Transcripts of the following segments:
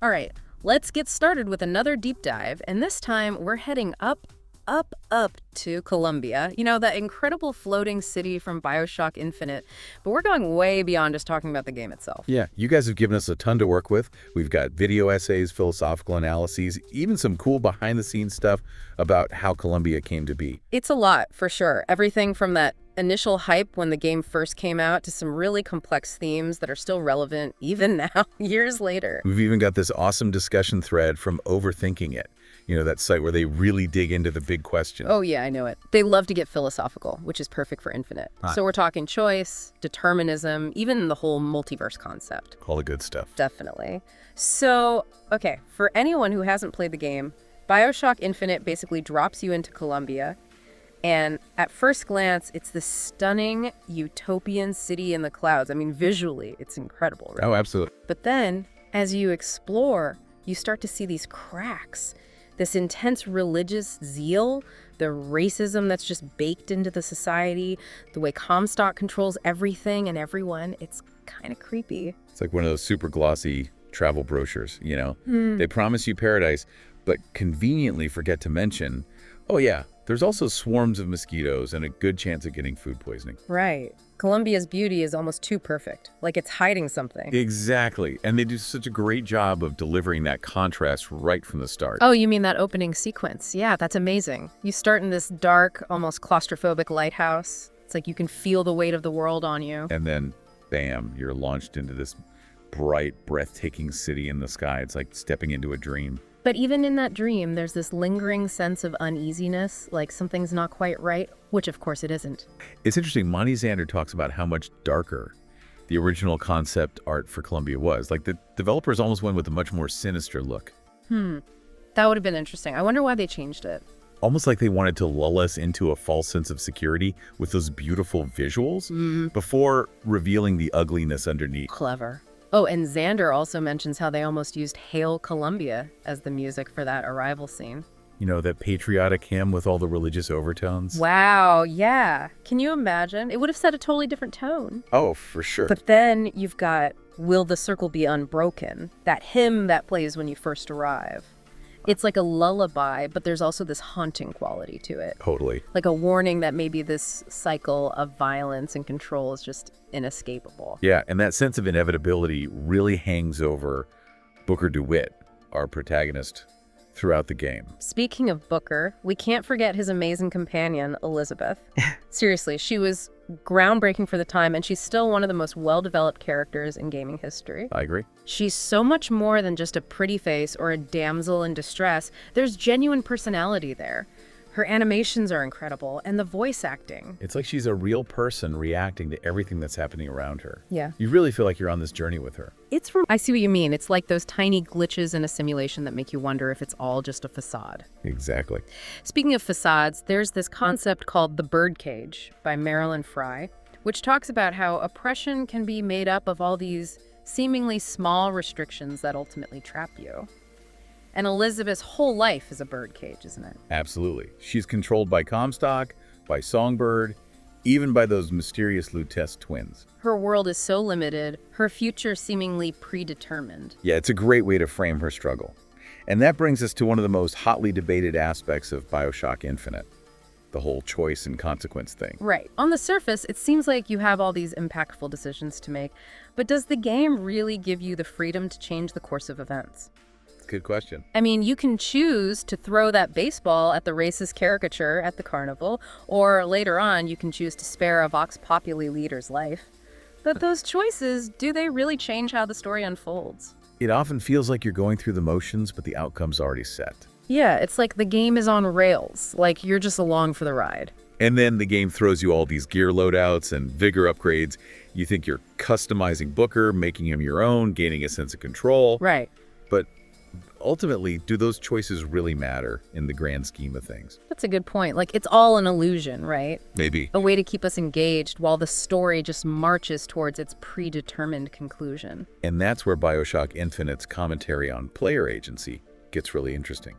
All right, let's get started with another deep dive, and this time we're heading up to Columbia. You know, that incredible floating city from Bioshock Infinite, but we're going way beyond just talking about the game itself. Yeah, you guys have given us a ton to work with. We've got video essays, philosophical analyses, even some cool behind-the-scenes stuff about how Columbia came to be. It's a lot, for sure. Everything from that initial hype when the game first came out to some really complex themes that are still relevant even now, years later. We've even got this awesome discussion thread from Overthinking It. You know, that site where they really dig into the big questions. Oh, yeah, I know it. They love to get philosophical, which is perfect for Infinite. So we're talking choice, determinism, even the whole multiverse concept. All the good stuff. Definitely. So, okay, for anyone who hasn't played the game, Bioshock Infinite basically drops you into Columbia. And at first glance, it's this stunning utopian city in the clouds. I mean, visually, it's incredible, right? Oh, absolutely. But then, as you explore, you start to see these cracks. This intense religious zeal, the racism that's just baked into the society, the way Comstock controls everything and everyone, it's kind of creepy. It's like one of those super glossy travel brochures, you know? They promise you paradise, but conveniently forget to mention, oh yeah, there's also swarms of mosquitoes and a good chance of getting food poisoning. Right. Columbia's beauty is almost too perfect, like it's hiding something. Exactly. And they do such a great job of delivering that contrast right from the start. Oh, you mean that opening sequence? Yeah, that's amazing. You start in this dark, almost claustrophobic lighthouse. It's like you can feel the weight of the world on you. And then, bam, you're launched into this bright, breathtaking city in the sky. It's like stepping into a dream. But even in that dream, there's this lingering sense of uneasiness, like something's not quite right, which of course it isn't. It's interesting, Monty Zander talks about how much darker the original concept art for Columbia was. Like, the developers almost went with a much more sinister look. That would have been interesting. I wonder why they changed it. Almost like they wanted to lull us into a false sense of security with those beautiful visuals before revealing the ugliness underneath. Clever. Oh, and Xander also mentions how they almost used Hail Columbia as the music for that arrival scene. You know, that patriotic hymn with all the religious overtones. Wow, yeah. Can you imagine? It would have set a totally different tone. Oh, for sure. But then you've got Will the Circle Be Unbroken, that hymn that plays when you first arrive. It's like a lullaby, but there's also this haunting quality to it. Totally. Like a warning that maybe this cycle of violence and control is just inescapable. Yeah, and that sense of inevitability really hangs over Booker DeWitt, our protagonist, throughout the game. Speaking of Booker, we can't forget his amazing companion, Elizabeth. Seriously, she was groundbreaking for the time, and she's still one of the most well-developed characters in gaming history. I agree. She's so much more than just a pretty face or a damsel in distress. There's genuine personality there. Her animations are incredible, and the voice acting. It's like she's a real person reacting to everything that's happening around her. Yeah. You really feel like you're on this journey with her. I see what you mean. It's like those tiny glitches in a simulation that make you wonder if it's all just a facade. Exactly. Speaking of facades, there's this concept called the birdcage by Marilyn Fry, which talks about how oppression can be made up of all these seemingly small restrictions that ultimately trap you. And Elizabeth's whole life is a birdcage, isn't it? Absolutely. She's controlled by Comstock, by Songbird, even by those mysterious Lutece twins. Her world is so limited, her future seemingly predetermined. Yeah, it's a great way to frame her struggle. And that brings us to one of the most hotly debated aspects of Bioshock Infinite, the whole choice and consequence thing. Right. On the surface, it seems like you have all these impactful decisions to make, but does the game really give you the freedom to change the course of events? Good question. I mean, you can choose to throw that baseball at the racist caricature at the carnival, or later on, you can choose to spare a Vox Populi leader's life. But those choices, do they really change how the story unfolds? It often feels like you're going through the motions, but the outcome's already set. Yeah, it's like the game is on rails, like you're just along for the ride. And then the game throws you all these gear loadouts and vigor upgrades. You think you're customizing Booker, making him your own, gaining a sense of control. Right. But ultimately, do those choices really matter in the grand scheme of things? That's a good point. Like, it's all an illusion, right? Maybe. A way to keep us engaged while the story just marches towards its predetermined conclusion. And that's where Bioshock Infinite's commentary on player agency gets really interesting.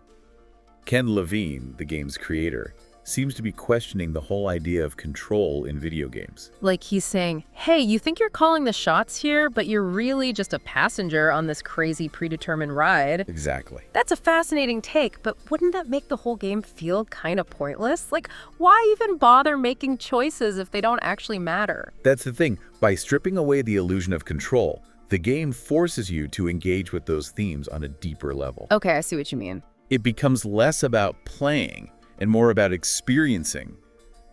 Ken Levine, the game's creator, seems to be questioning the whole idea of control in video games. Like he's saying, hey, you think you're calling the shots here, but you're really just a passenger on this crazy predetermined ride. Exactly. That's a fascinating take, but wouldn't that make the whole game feel kind of pointless? Like, why even bother making choices if they don't actually matter? That's the thing. By stripping away the illusion of control, the game forces you to engage with those themes on a deeper level. Okay, I see what you mean. It becomes less about playing and more about experiencing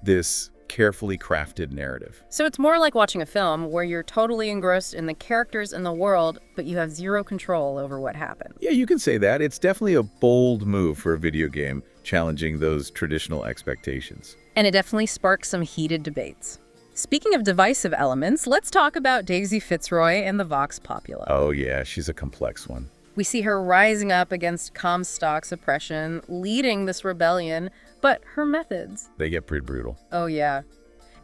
this carefully crafted narrative. So it's more like watching a film where you're totally engrossed in the characters and the world, but you have zero control over what happened. Yeah, you can say that. It's definitely a bold move for a video game, challenging those traditional expectations. And it definitely sparks some heated debates. Speaking of divisive elements, let's talk about Daisy Fitzroy and the Vox Populi. Oh yeah, she's a complex one. We see her rising up against Comstock's oppression, leading this rebellion, but her methods. They get pretty brutal. Oh yeah.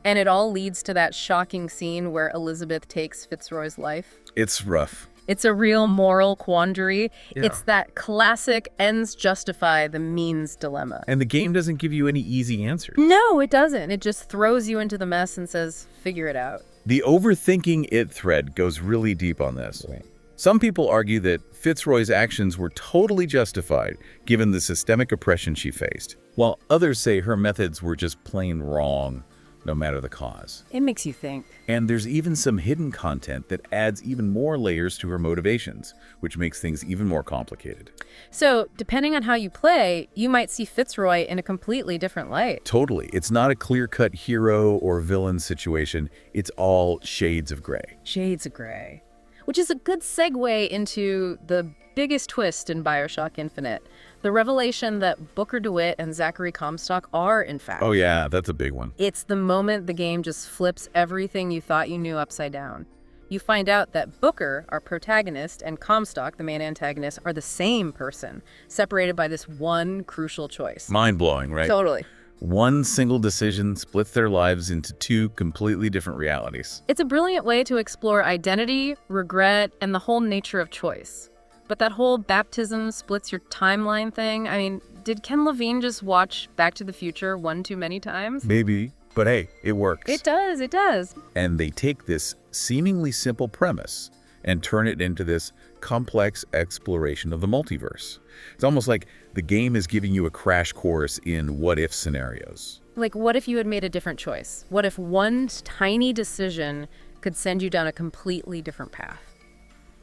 And it all leads to that shocking scene where Elizabeth takes Fitzroy's life. It's rough. It's a real moral quandary. Yeah. It's that classic ends justify the means dilemma. And the game doesn't give you any easy answers. No, it doesn't. It just throws you into the mess and says, figure it out. The overthinking it thread goes really deep on this. Right. Some people argue that Fitzroy's actions were totally justified given the systemic oppression she faced, while others say her methods were just plain wrong, no matter the cause. It makes you think. And there's even some hidden content that adds even more layers to her motivations, which makes things even more complicated. So, depending on how you play, you might see Fitzroy in a completely different light. Totally. It's not a clear-cut hero or villain situation. It's all shades of gray. Shades of gray. Which is a good segue into the biggest twist in Bioshock Infinite. The revelation that Booker DeWitt and Zachary Comstock are, in fact. Oh yeah, that's a big one. It's the moment the game just flips everything you thought you knew upside down. You find out that Booker, our protagonist, and Comstock, the main antagonist, are the same person, separated by this one crucial choice. Mind-blowing, right? Totally. One single decision splits their lives into two completely different realities. It's a brilliant way to explore identity, regret, and the whole nature of choice. But that whole baptism splits your timeline thing, I mean, did Ken Levine just watch Back to the Future one too many times? Maybe, but hey, it works. It does, it does. And they take this seemingly simple premise and turn it into this complex exploration of the multiverse. It's almost like the game is giving you a crash course in what-if scenarios. Like, what if you had made a different choice? What if one tiny decision could send you down a completely different path?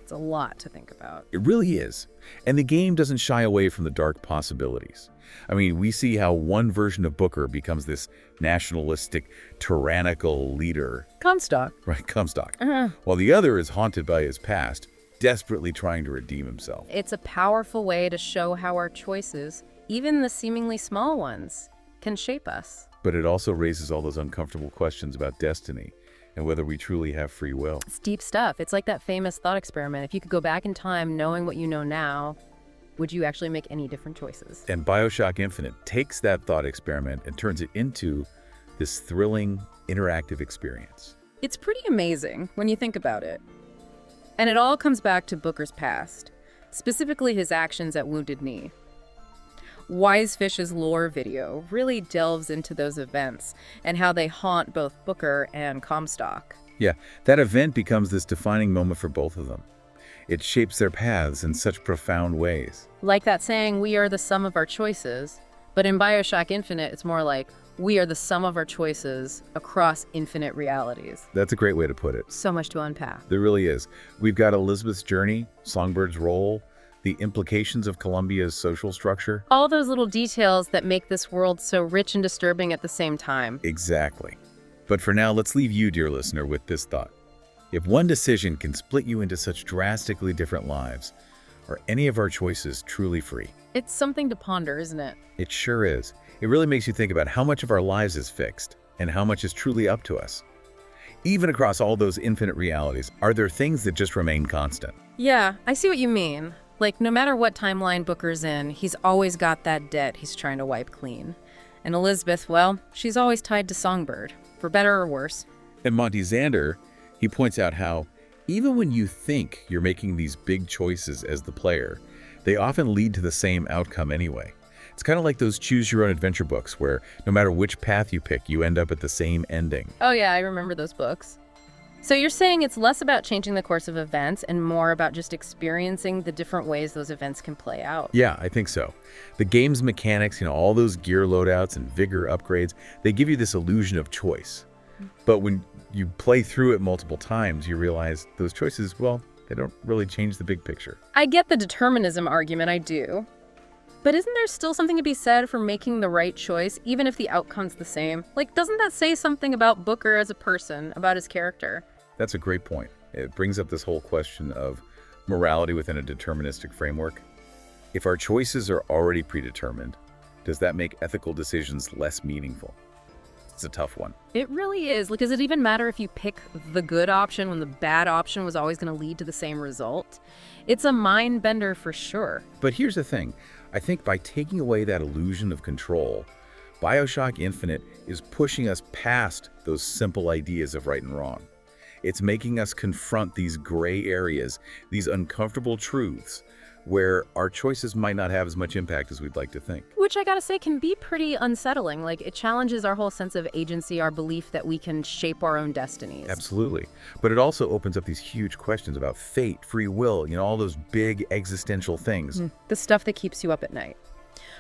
It's a lot to think about. It really is. And the game doesn't shy away from the dark possibilities. I mean, we see how one version of Booker becomes this nationalistic, tyrannical leader. Comstock. Right, Comstock. While the other is haunted by his past, desperately trying to redeem himself. It's a powerful way to show how our choices, even the seemingly small ones, can shape us. But it also raises all those uncomfortable questions about destiny and whether we truly have free will. It's deep stuff. It's like that famous thought experiment. If you could go back in time knowing what you know now, would you actually make any different choices? And Bioshock Infinite takes that thought experiment and turns it into this thrilling, interactive experience. It's pretty amazing when you think about it. And it all comes back to Booker's past, specifically his actions at Wounded Knee. Wisefish's lore video really delves into those events and how they haunt both Booker and Comstock. Yeah, that event becomes this defining moment for both of them. It shapes their paths in such profound ways. Like that saying, we are the sum of our choices. But in Bioshock Infinite, it's more like, we are the sum of our choices across infinite realities. That's a great way to put it. So much to unpack. There really is. We've got Elizabeth's journey, Songbird's role, the implications of Columbia's social structure. All those little details that make this world so rich and disturbing at the same time. Exactly. But for now, let's leave you, dear listener, with this thought. If one decision can split you into such drastically different lives, are any of our choices truly free? It's something to ponder, isn't it? It sure is. It really makes you think about how much of our lives is fixed and how much is truly up to us. Even across all those infinite realities, are there things that just remain constant? Yeah, I see what you mean. Like, no matter what timeline Booker's in, he's always got that debt he's trying to wipe clean. And Elizabeth, well, she's always tied to Songbird, for better or worse. And Monty Xander, he points out how, even when you think you're making these big choices as the player, they often lead to the same outcome anyway. It's kind of like those choose-your-own-adventure books where no matter which path you pick, you end up at the same ending. Oh yeah, I remember those books. So you're saying it's less about changing the course of events and more about just experiencing the different ways those events can play out. Yeah, I think so. The game's mechanics, all those gear loadouts and vigor upgrades, they give you this illusion of choice. But when you play through it multiple times, you realize those choices, well, they don't really change the big picture. I get the determinism argument, I do. But isn't there still something to be said for making the right choice, even if the outcome's the same? Like, doesn't that say something about Booker as a person, about his character? That's a great point. It brings up this whole question of morality within a deterministic framework. If our choices are already predetermined, does that make ethical decisions less meaningful? It's a tough one. It really is. Like, does it even matter if you pick the good option when the bad option was always going to lead to the same result? It's a mind bender for sure. But here's the thing. I think by taking away that illusion of control, Bioshock Infinite is pushing us past those simple ideas of right and wrong. It's making us confront these gray areas, these uncomfortable truths, where our choices might not have as much impact as we'd like to think. Which I gotta say can be pretty unsettling. Like, it challenges our whole sense of agency, our belief that we can shape our own destinies. Absolutely. But it also opens up these huge questions about fate, free will, all those big existential things. The stuff that keeps you up at night.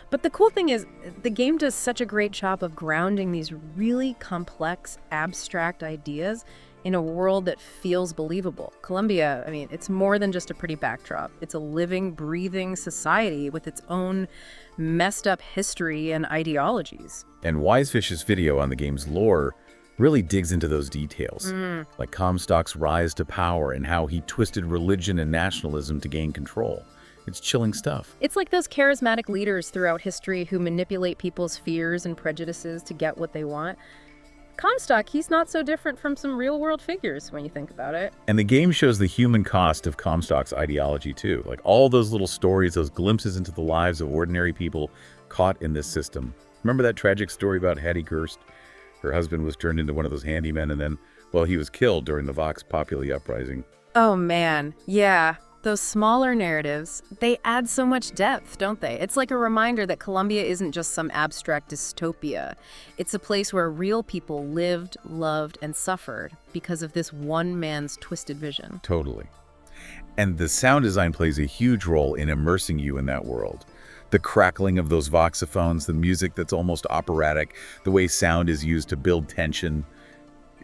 But the cool thing is, the game does such a great job of grounding these really complex, abstract ideas in a world that feels believable. Columbia, I mean, it's more than just a pretty backdrop. It's a living, breathing society with its own messed up history and ideologies. And Wisefish's video on the game's lore really digs into those details, like Comstock's rise to power and how he twisted religion and nationalism to gain control. It's chilling stuff. It's like those charismatic leaders throughout history who manipulate people's fears and prejudices to get what they want. Comstock, he's not so different from some real-world figures when you think about it. And the game shows the human cost of Comstock's ideology, too. Like all those little stories, those glimpses into the lives of ordinary people caught in this system. Remember that tragic story about Hattie Gerst? Her husband was turned into one of those handymen, and then, well, he was killed during the Vox Populi uprising. Oh, man. Yeah. Those smaller narratives, they add so much depth, don't they? It's like a reminder that Columbia isn't just some abstract dystopia. It's a place where real people lived, loved, and suffered because of this one man's twisted vision. Totally. And the sound design plays a huge role in immersing you in that world. The crackling of those voxophones, the music that's almost operatic, the way sound is used to build tension.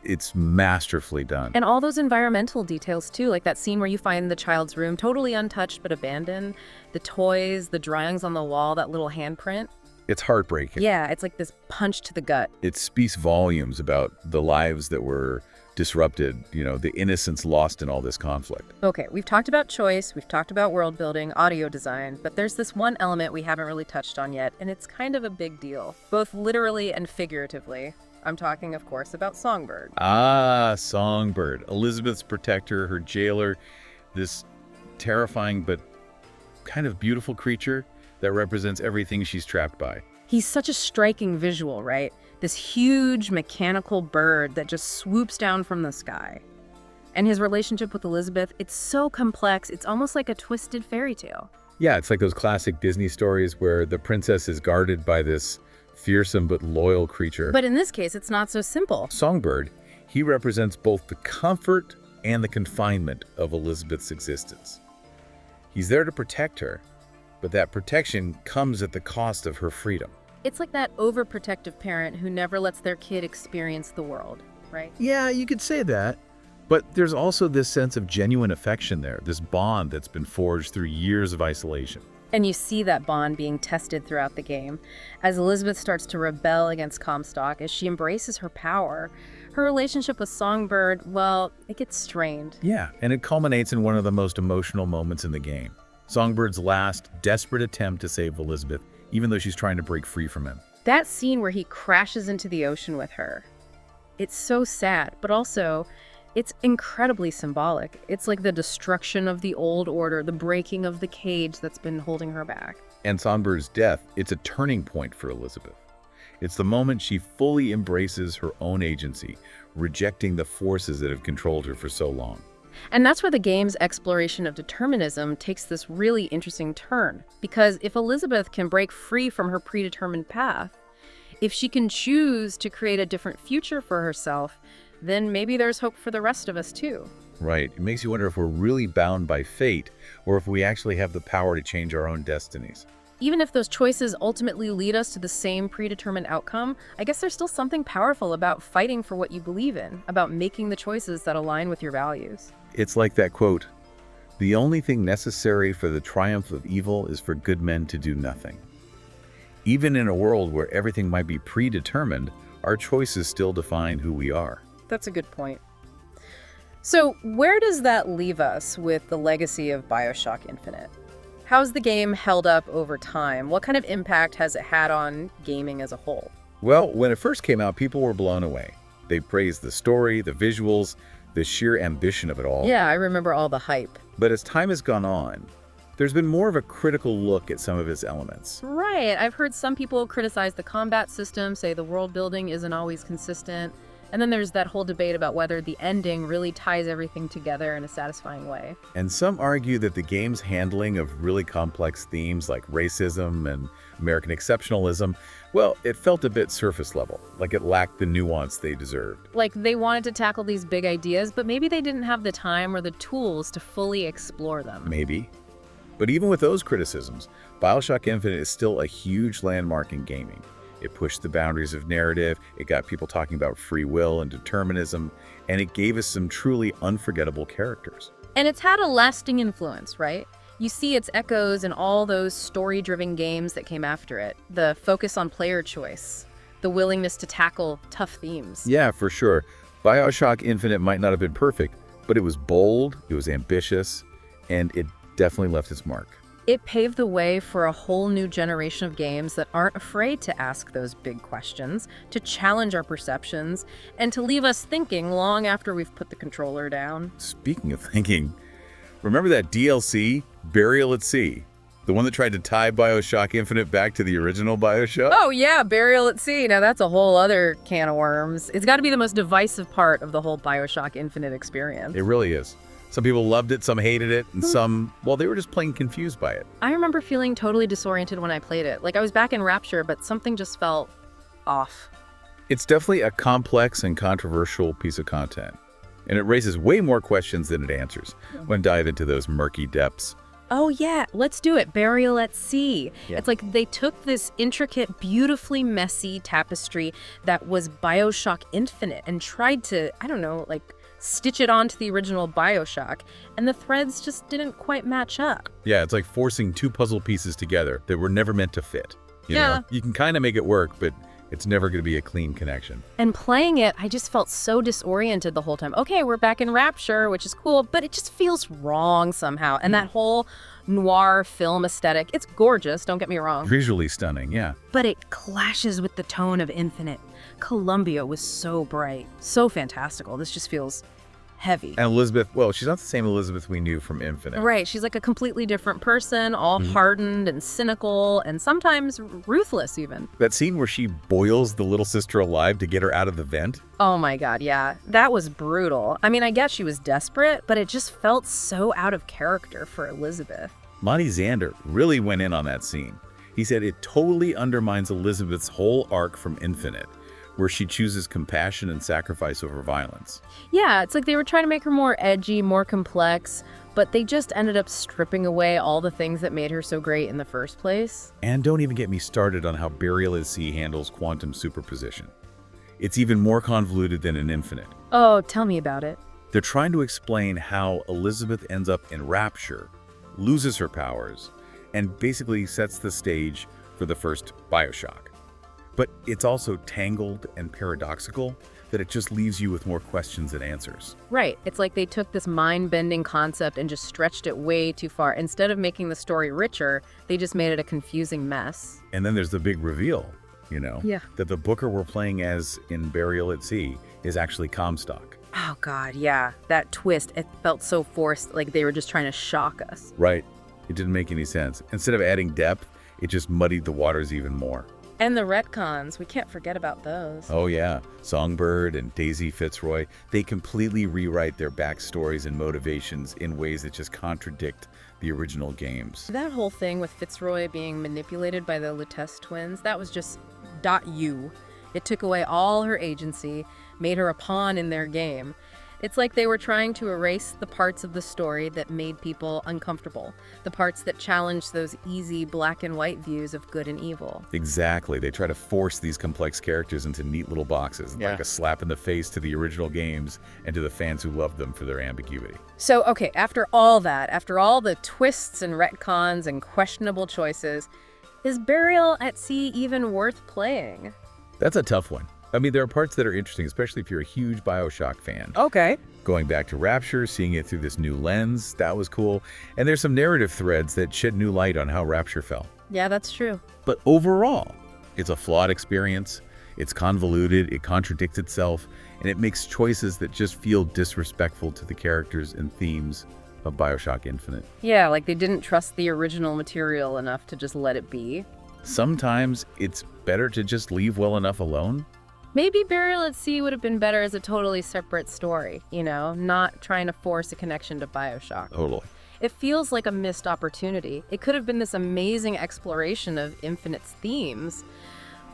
It's masterfully done. And all those environmental details, too, like that scene where you find the child's room totally untouched but abandoned, the toys, the drawings on the wall, that little handprint. It's heartbreaking. Yeah, it's like this punch to the gut. It speaks volumes about the lives that were disrupted, the innocence lost in all this conflict. Okay, we've talked about choice, we've talked about world building, audio design, but there's this one element we haven't really touched on yet, and it's kind of a big deal, both literally and figuratively. I'm talking, of course, about Songbird. Ah, Songbird. Elizabeth's protector, her jailer, this terrifying but kind of beautiful creature that represents everything she's trapped by. He's such a striking visual, right? This huge mechanical bird that just swoops down from the sky. And his relationship with Elizabeth, it's so complex, it's almost like a twisted fairy tale. Yeah, it's like those classic Disney stories where the princess is guarded by this fearsome but loyal creature. But in this case, it's not so simple. Songbird, he represents both the comfort and the confinement of Elizabeth's existence. He's there to protect her, but that protection comes at the cost of her freedom. It's like that overprotective parent who never lets their kid experience the world, right? Yeah, you could say that. But there's also this sense of genuine affection there, this bond that's been forged through years of isolation. And you see that bond being tested throughout the game. As Elizabeth starts to rebel against Comstock, as she embraces her power, her relationship with Songbird, well, it gets strained. Yeah, and it culminates in one of the most emotional moments in the game. Songbird's last, desperate attempt to save Elizabeth, even though she's trying to break free from him. That scene where he crashes into the ocean with her, it's so sad, but also it's incredibly symbolic. It's like the destruction of the old order, the breaking of the cage that's been holding her back. And Songbir's death, it's a turning point for Elizabeth. It's the moment she fully embraces her own agency, rejecting the forces that have controlled her for so long. And that's where the game's exploration of determinism takes this really interesting turn. Because if Elizabeth can break free from her predetermined path, if she can choose to create a different future for herself, then maybe there's hope for the rest of us too. Right. It makes you wonder if we're really bound by fate or if we actually have the power to change our own destinies. Even if those choices ultimately lead us to the same predetermined outcome, I guess there's still something powerful about fighting for what you believe in, about making the choices that align with your values. It's like that quote, "The only thing necessary for the triumph of evil is for good men to do nothing." Even in a world where everything might be predetermined, our choices still define who we are. That's a good point. So where does that leave us with the legacy of Bioshock Infinite? How's the game held up over time? What kind of impact has it had on gaming as a whole? Well, when it first came out, people were blown away. They praised the story, the visuals, the sheer ambition of it all. Yeah, I remember all the hype. But as time has gone on, there's been more of a critical look at some of its elements. Right. I've heard some people criticize the combat system, say the world building isn't always consistent. And then there's that whole debate about whether the ending really ties everything together in a satisfying way. And some argue that the game's handling of really complex themes like racism and American exceptionalism, well, it felt a bit surface level, like it lacked the nuance they deserved. Like they wanted to tackle these big ideas, but maybe they didn't have the time or the tools to fully explore them. Maybe. But even with those criticisms, Bioshock Infinite is still a huge landmark in gaming. It pushed the boundaries of narrative, it got people talking about free will and determinism, and it gave us some truly unforgettable characters. And it's had a lasting influence, right? You see its echoes in all those story-driven games that came after it. The focus on player choice, the willingness to tackle tough themes. Yeah, for sure. Bioshock Infinite might not have been perfect, but it was bold, it was ambitious, and it definitely left its mark. It paved the way for a whole new generation of games that aren't afraid to ask those big questions, to challenge our perceptions, and to leave us thinking long after we've put the controller down. Speaking of thinking, remember that DLC, Burial at Sea? The one that tried to tie Bioshock Infinite back to the original Bioshock? Oh yeah, Burial at Sea. Now that's a whole other can of worms. It's got to be the most divisive part of the whole Bioshock Infinite experience. It really is. Some people loved it, some hated it, and some, well, they were just plain confused by it. I remember feeling totally disoriented when I played it. Like I was back in Rapture, but something just felt off. It's definitely a complex and controversial piece of content, and it raises way more questions than it answers when dive into those murky depths. Oh yeah, let's do it. Burial at Sea. Yeah. It's like they took this intricate, beautifully messy tapestry that was Bioshock Infinite and tried to, I don't know, like stitch it onto the original Bioshock, and the threads just didn't quite match up. Yeah, it's like forcing two puzzle pieces together that were never meant to fit. You know? You can kind of make it work, but it's never going to be a clean connection. And playing it, I just felt so disoriented the whole time. Okay, we're back in Rapture, which is cool, but it just feels wrong somehow. And that whole noir film aesthetic, it's gorgeous, don't get me wrong. Visually stunning, yeah. But it clashes with the tone of Infinite. Columbia was so bright, so fantastical. This just feels heavy. And Elizabeth, well, she's not the same Elizabeth we knew from Infinite. Right, she's like a completely different person, all hardened and cynical, and sometimes ruthless even. That scene where she boils the little sister alive to get her out of the vent? Oh my god, yeah. That was brutal. I mean, I guess she was desperate, but it just felt so out of character for Elizabeth. Monty Zander really went in on that scene. He said it totally undermines Elizabeth's whole arc from Infinite, where she chooses compassion and sacrifice over violence. Yeah, it's like they were trying to make her more edgy, more complex, but they just ended up stripping away all the things that made her so great in the first place. And don't even get me started on how Burial at Sea handles quantum superposition. It's even more convoluted than in Infinite. Oh, tell me about it. They're trying to explain how Elizabeth ends up in Rapture, loses her powers, and basically sets the stage for the first Bioshock. But it's also tangled and paradoxical that it just leaves you with more questions than answers. Right. It's like they took this mind-bending concept and just stretched it way too far. Instead of making the story richer, they just made it a confusing mess. And then there's the big reveal, that the Booker we're playing as in Burial at Sea is actually Comstock. Oh god, yeah. That twist, it felt so forced, like they were just trying to shock us. Right. It didn't make any sense. Instead of adding depth, it just muddied the waters even more. And the retcons, we can't forget about those. Oh yeah, Songbird and Daisy Fitzroy, they completely rewrite their backstories and motivations in ways that just contradict the original games. That whole thing with Fitzroy being manipulated by the Lutece twins, that was just .u. It took away all her agency, made her a pawn in their game. It's like they were trying to erase the parts of the story that made people uncomfortable, the parts that challenged those easy black and white views of good and evil. Exactly. They try to force these complex characters into neat little boxes, like a slap in the face to the original games and to the fans who loved them for their ambiguity. So, okay, after all that, after all the twists and retcons and questionable choices, is Burial at Sea even worth playing? That's a tough one. I mean, there are parts that are interesting, especially if you're a huge Bioshock fan. Okay. Going back to Rapture, seeing it through this new lens, that was cool. And there's some narrative threads that shed new light on how Rapture fell. Yeah, that's true. But overall, it's a flawed experience. It's convoluted, it contradicts itself, and it makes choices that just feel disrespectful to the characters and themes of Bioshock Infinite. Yeah, like they didn't trust the original material enough to just let it be. Sometimes it's better to just leave well enough alone. Maybe Burial at Sea would have been better as a totally separate story, you know, not trying to force a connection to Bioshock. Totally. It feels like a missed opportunity. It could have been this amazing exploration of Infinite's themes,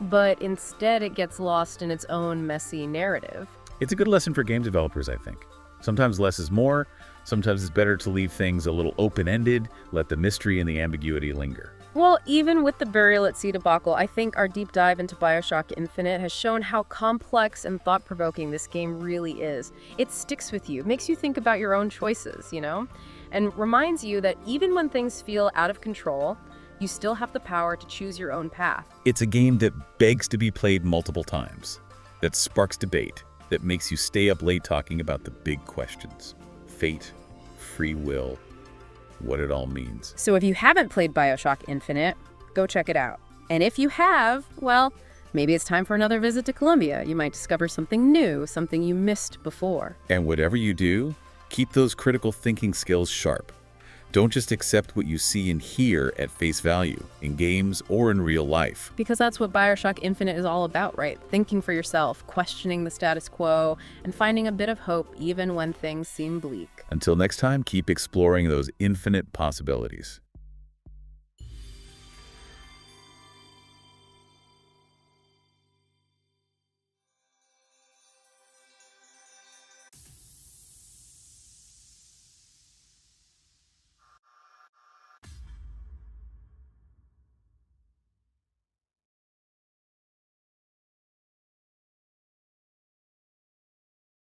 but instead it gets lost in its own messy narrative. It's a good lesson for game developers, I think. Sometimes less is more. Sometimes it's better to leave things a little open-ended, let the mystery and the ambiguity linger. Well, even with the Burial at Sea debacle, I think our deep dive into Bioshock Infinite has shown how complex and thought-provoking this game really is. It sticks with you, makes you think about your own choices, you know? And reminds you that even when things feel out of control, you still have the power to choose your own path. It's a game that begs to be played multiple times, that sparks debate, that makes you stay up late talking about the big questions. Fate, free will, what it all means. So if you haven't played Bioshock Infinite, go check it out. And if you have, well, maybe it's time for another visit to Columbia. You might discover something new, something you missed before. And whatever you do, keep those critical thinking skills sharp. Don't just accept what you see and hear at face value, in games or in real life. Because that's what Bioshock Infinite is all about, right? Thinking for yourself, questioning the status quo, and finding a bit of hope even when things seem bleak. Until next time, keep exploring those infinite possibilities.